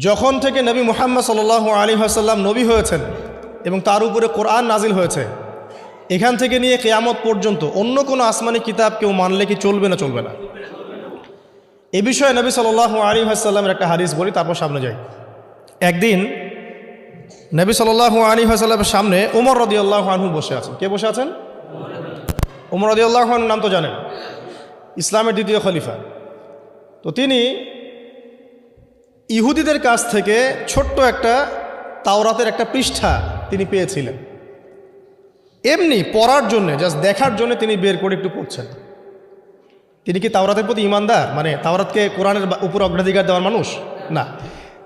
যখন থেকে নবী মুহাম্মদ সাল্লাল্লাহু আলাইহি ওয়াসাল্লাম নবী হয়েছেন এবং তার উপরে কোরআন নাজিল হয়েছে, এখান থেকে নিয়ে কিয়ামত পর্যন্ত অন্য কোনো আসমানি কিতাব কেউ মানলে কি চলবে না চলবে না? এ বিষয়ে নবী সাল্লাল্লাহু আলাইহি ওয়াসাল্লামের একটা হাদিস বলি, তারপর সামনে যাই। একদিন নবী সাল্লাল্লাহু আলাইহি ওয়াসাল্লামের সামনে ওমর রাদিয়াল্লাহু আনহু বসে আছেন। কে বসে আছেন? ওমর রাদিয়াল্লাহু আনহুর নাম তো জানেন, ইসলামের দ্বিতীয় খলিফা। তো তিনি ইহুদিদের কাছ থেকে ছোট্ট একটা তাওরাতের একটা পৃষ্ঠা তিনি পেয়েছিলেন, এমনি পড়ার জন্যে, জাস্ট দেখার জন্য তিনি বের করে একটু পড়ছেন। তিনি কি তাওরাতের প্রতি ইমানদার, মানে তাওরাতকে কোরআনের উপর অগ্রাধিকার দেওয়ার মানুষ? না,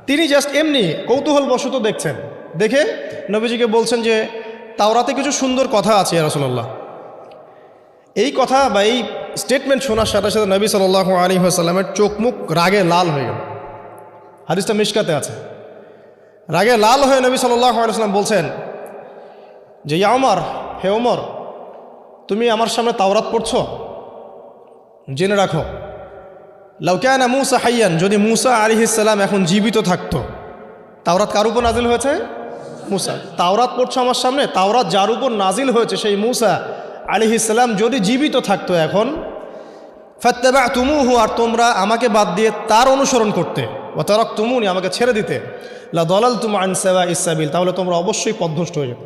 তিনি জাস্ট এমনি কৌতূহলবশত দেখছেন। দেখে নবীজিকে বলছেন যে তাওরাতে কিছু সুন্দর কথা আছে ইয়া রাসূলুল্লাহ। এই কথা বা এই স্টেটমেন্ট শোনার সাথে সাথে নবী সাল্লাল্লাহু আলাইহি ওয়াসাল্লামের চোখ মুখ রাগে লাল হয়ে গেল। হাদিসটা মিশকাতে আছে। রাগে লাল হয়ে নবী সাল্লাল্লাহু আলাইহি ওয়াসাল্লাম বলছেন যে ইয়া ওমর, হে ওমর, তুমি আমার সামনে তাওরাত পড়ছো? জেনে রাখো, লাউ কানা মূসা হাইয়ান, যদি মূসা আলাইহিস সালাম এখন জীবিত থাকতো। তাওরাত কার উপর নাজিল হয়েছে? মূসা। তাওরাত পড়ছো আমার সামনে, তাওরাত যার উপর নাজিল হয়েছে সেই মূসা আলাইহিস সালাম যদি জীবিত থাকতো এখন, ফাত্তাবা'তুমুহু, আর তোমরা আমাকে বাদ দিয়ে তার অনুসরণ করতে, ওয়া তারাকতুমুনি, আমাকে ছেড়ে দিতে, লা দালালতুম আন সাওয়াইস সাবিল, তাহলে তোমরা অবশ্যই পথভ্রষ্ট হয়ে যেত।